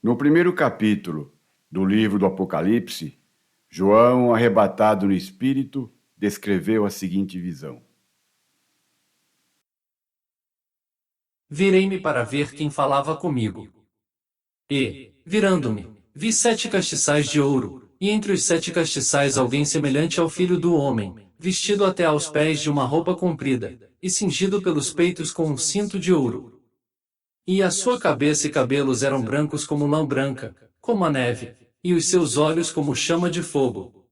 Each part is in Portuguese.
No primeiro capítulo do livro do Apocalipse, João, arrebatado no Espírito, descreveu a seguinte visão. Virei-me para ver quem falava comigo. E, virando-me, vi 7 castiçais de ouro, e entre os 7 castiçais alguém semelhante ao Filho do Homem, vestido até aos pés de uma roupa comprida, e cingido pelos peitos com um cinto de ouro. E a sua cabeça e cabelos eram brancos como lã branca, como a neve, e os seus olhos como chama de fogo.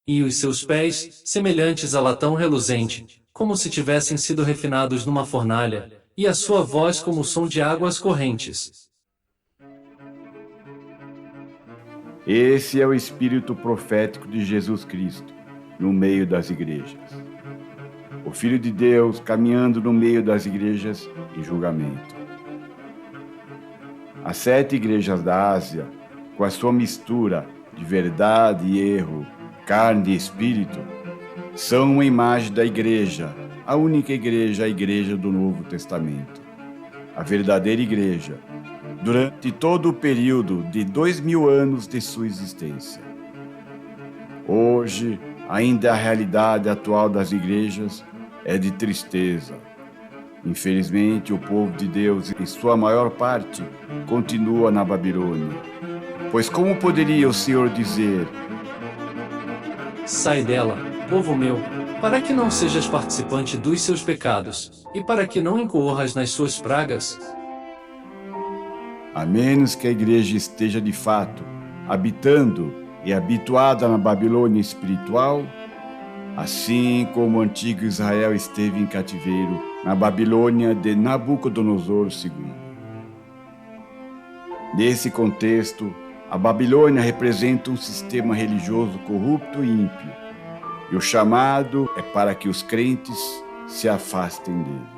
E os seus pés, semelhantes a latão reluzente, como se tivessem sido refinados numa fornalha, e a sua voz como o som de águas correntes. Esse é o espírito profético de Jesus Cristo, no meio das igrejas. O Filho de Deus caminhando no meio das igrejas em julgamento. As 7 igrejas da Ásia, com a sua mistura de verdade e erro, carne e espírito, são uma imagem da igreja, a única igreja, a igreja do Novo Testamento. A verdadeira igreja, durante todo o período de 2000 anos de sua existência. Hoje, ainda a realidade atual das igrejas é de tristeza. Infelizmente, o povo de Deus, em sua maior parte, continua na Babilônia. Pois como poderia o Senhor dizer: Sai dela, povo meu, para que não sejas participante dos seus pecados, e para que não incorras nas suas pragas? A menos que a igreja esteja de fato habitando e habituada na Babilônia espiritual, assim como o antigo Israel esteve em cativeiro na Babilônia de Nabucodonosor II. Nesse contexto, a Babilônia representa um sistema religioso corrupto e ímpio, e o chamado é para que os crentes se afastem dele.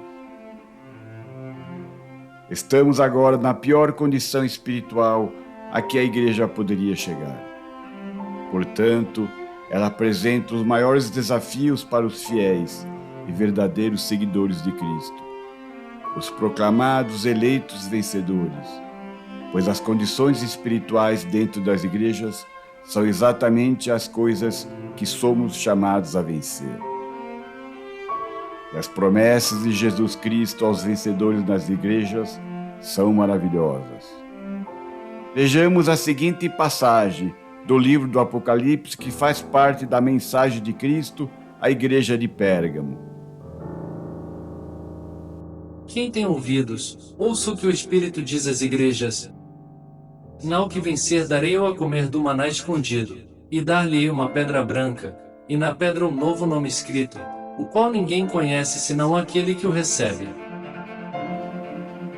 Estamos agora na pior condição espiritual a que a igreja poderia chegar. Portanto, ela apresenta os maiores desafios para os fiéis e verdadeiros seguidores de Cristo, os proclamados eleitos vencedores, pois as condições espirituais dentro das igrejas são exatamente as coisas que somos chamados a vencer. E as promessas de Jesus Cristo aos vencedores das igrejas são maravilhosas. Vejamos a seguinte passagem do livro do Apocalipse, que faz parte da mensagem de Cristo à igreja de Pérgamo. Quem tem ouvidos, ouça o que o Espírito diz às igrejas. Ao que vencer darei eu a comer do maná escondido, e dar-lhe uma pedra branca, e na pedra um novo nome escrito, o qual ninguém conhece senão aquele que o recebe.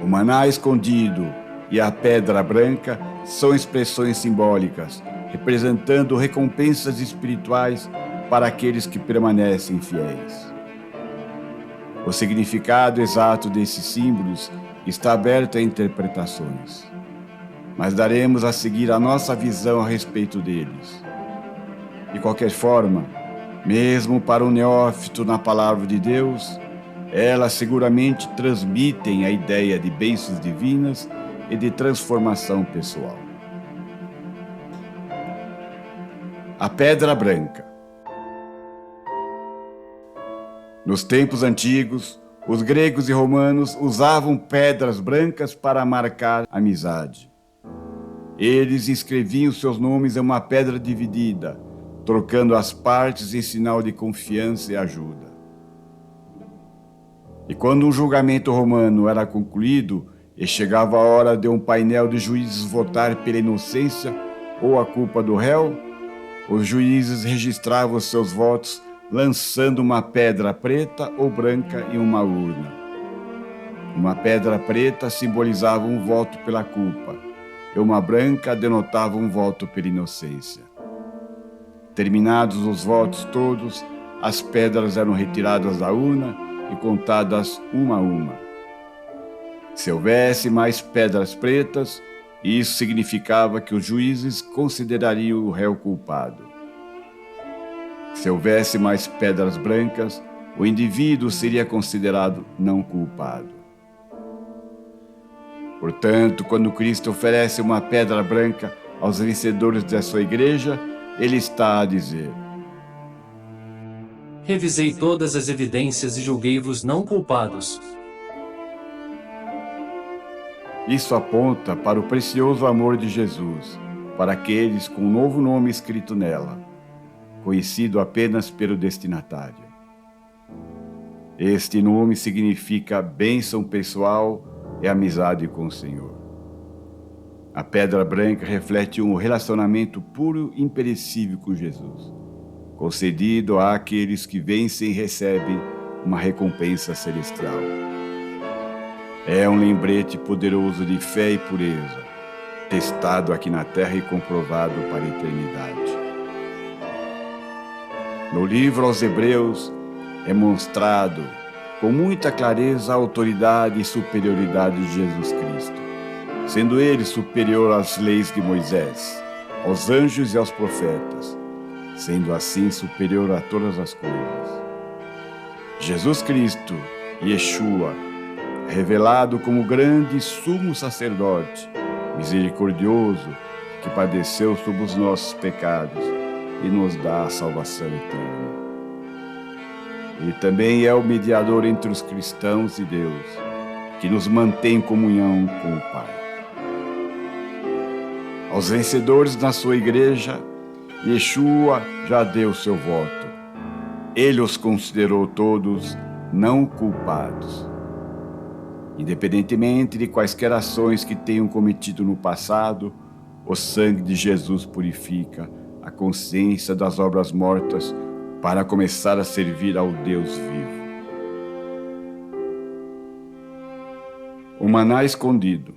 O maná escondido e a pedra branca são expressões simbólicas, representando recompensas espirituais para aqueles que permanecem fiéis. O significado exato desses símbolos está aberto a interpretações, mas daremos a seguir a nossa visão a respeito deles. De qualquer forma, mesmo para um neófito na palavra de Deus, elas seguramente transmitem a ideia de bênçãos divinas e de transformação pessoal. A pedra branca. Nos tempos antigos, os gregos e romanos usavam pedras brancas para marcar amizade. Eles escreviam seus nomes em uma pedra dividida, trocando as partes em sinal de confiança e ajuda. E quando um julgamento romano era concluído e chegava a hora de um painel de juízes votar pela inocência ou a culpa do réu, os juízes registravam seus votos lançando uma pedra preta ou branca em uma urna. Uma pedra preta simbolizava um voto pela culpa, e uma branca denotava um voto pela inocência. Terminados os votos todos, as pedras eram retiradas da urna e contadas uma a uma. Se houvesse mais pedras pretas, isso significava que os juízes considerariam o réu culpado. Se houvesse mais pedras brancas, o indivíduo seria considerado não culpado. Portanto, quando Cristo oferece uma pedra branca aos vencedores da sua igreja, ele está a dizer: revisei todas as evidências e julguei-vos não culpados. Isso aponta para o precioso amor de Jesus, para aqueles com um novo nome escrito nela, conhecido apenas pelo destinatário. Este nome significa bênção pessoal e amizade com o Senhor. A pedra branca reflete um relacionamento puro e imperecível com Jesus, concedido àqueles que vencem e recebem uma recompensa celestial. É um lembrete poderoso de fé e pureza, testado aqui na terra e comprovado para a eternidade. No livro aos Hebreus é mostrado com muita clareza a autoridade e superioridade de Jesus Cristo, sendo ele superior às leis de Moisés, aos anjos e aos profetas, sendo assim superior a todas as coisas. Jesus Cristo, Yeshua, revelado como grande sumo sacerdote, misericordioso, que padeceu sob os nossos pecados e nos dá a salvação eterna. Ele também é o mediador entre os cristãos e Deus, que nos mantém em comunhão com o Pai. Aos vencedores na sua igreja, Yeshua já deu seu voto. Ele os considerou todos não culpados. Independentemente de quaisquer ações que tenham cometido no passado, o sangue de Jesus purifica a consciência das obras mortas para começar a servir ao Deus vivo. O maná escondido.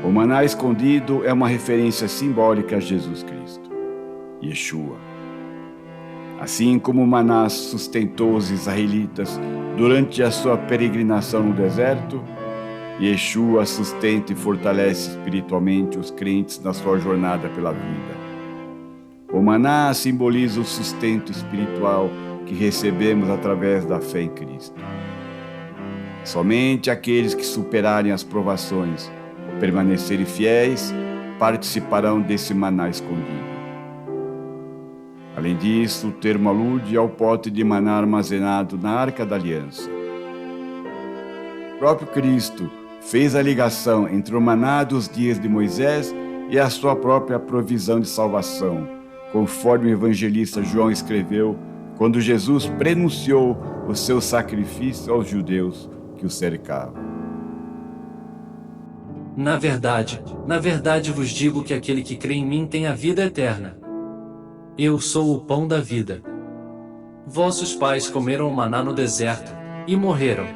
O maná escondido é uma referência simbólica a Jesus Cristo, Yeshua. Assim como o maná sustentou os israelitas durante a sua peregrinação no deserto, Yeshua sustenta e fortalece espiritualmente os crentes na sua jornada pela vida. O maná simboliza o sustento espiritual que recebemos através da fé em Cristo. Somente aqueles que superarem as provações ou permanecerem fiéis participarão desse maná escondido. Além disso, o termo alude ao pote de maná armazenado na Arca da Aliança. O próprio Cristo fez a ligação entre o maná dos dias de Moisés e a sua própria provisão de salvação, conforme o evangelista João escreveu quando Jesus prenunciou o seu sacrifício aos judeus que o cercavam. Na verdade vos digo que aquele que crê em mim tem a vida eterna. Eu sou o pão da vida. Vossos pais comeram o maná no deserto e morreram.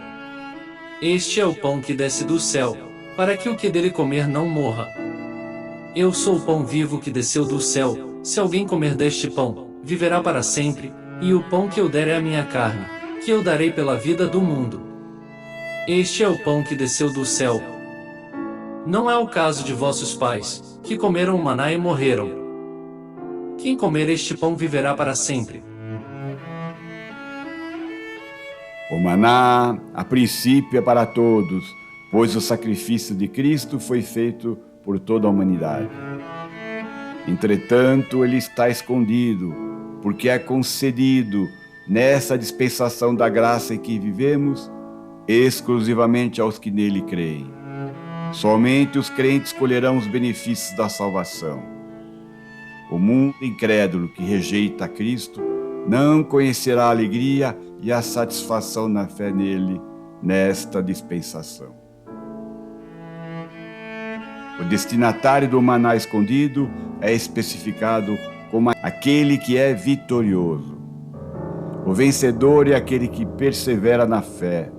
Este é o pão que desce do céu, para que o que dele comer não morra. Eu sou o pão vivo que desceu do céu. Se alguém comer deste pão, viverá para sempre, e o pão que eu der é a minha carne, que eu darei pela vida do mundo. Este é o pão que desceu do céu. Não é o caso de vossos pais, que comeram o maná e morreram. Quem comer este pão viverá para sempre. O maná, a princípio, é para todos, pois o sacrifício de Cristo foi feito por toda a humanidade. Entretanto, ele está escondido, porque é concedido, nessa dispensação da graça em que vivemos, exclusivamente aos que nele creem. Somente os crentes colherão os benefícios da salvação. O mundo incrédulo que rejeita a Cristo não conhecerá a alegria e a satisfação na fé nele, nesta dispensação. O destinatário do maná escondido é especificado como aquele que é vitorioso. O vencedor é aquele que persevera na fé,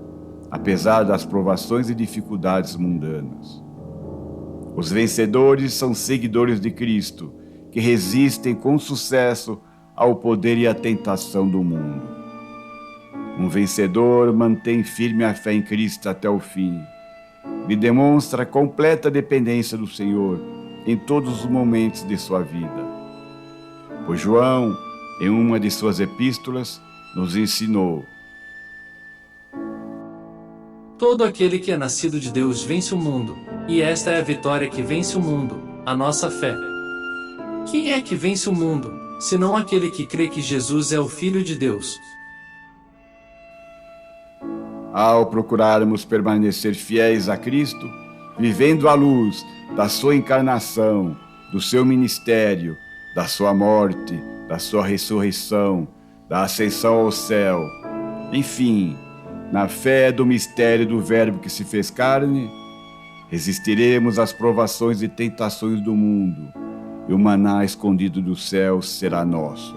apesar das provações e dificuldades mundanas. Os vencedores são seguidores de Cristo, que resistem com sucesso ao poder e à tentação do mundo. Um vencedor mantém firme a fé em Cristo até o fim e demonstra completa dependência do Senhor em todos os momentos de sua vida. Pois João, em uma de suas epístolas, nos ensinou: Todo aquele que é nascido de Deus vence o mundo, e esta é a vitória que vence o mundo, a nossa fé. Quem é que vence o mundo, senão aquele que crê que Jesus é o Filho de Deus? Ao procurarmos permanecer fiéis a Cristo, vivendo à luz da sua encarnação, do seu ministério, da sua morte, da sua ressurreição, da ascensão ao céu, enfim, na fé do mistério do Verbo que se fez carne, resistiremos às provações e tentações do mundo, e o maná escondido do céu será nosso.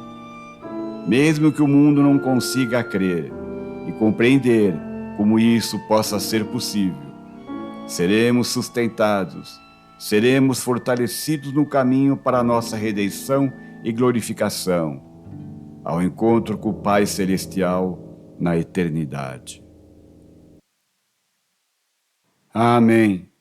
Mesmo que o mundo não consiga crer e compreender como isso possa ser possível, seremos sustentados, seremos fortalecidos no caminho para a nossa redenção e glorificação, ao encontro com o Pai Celestial na eternidade. Amém.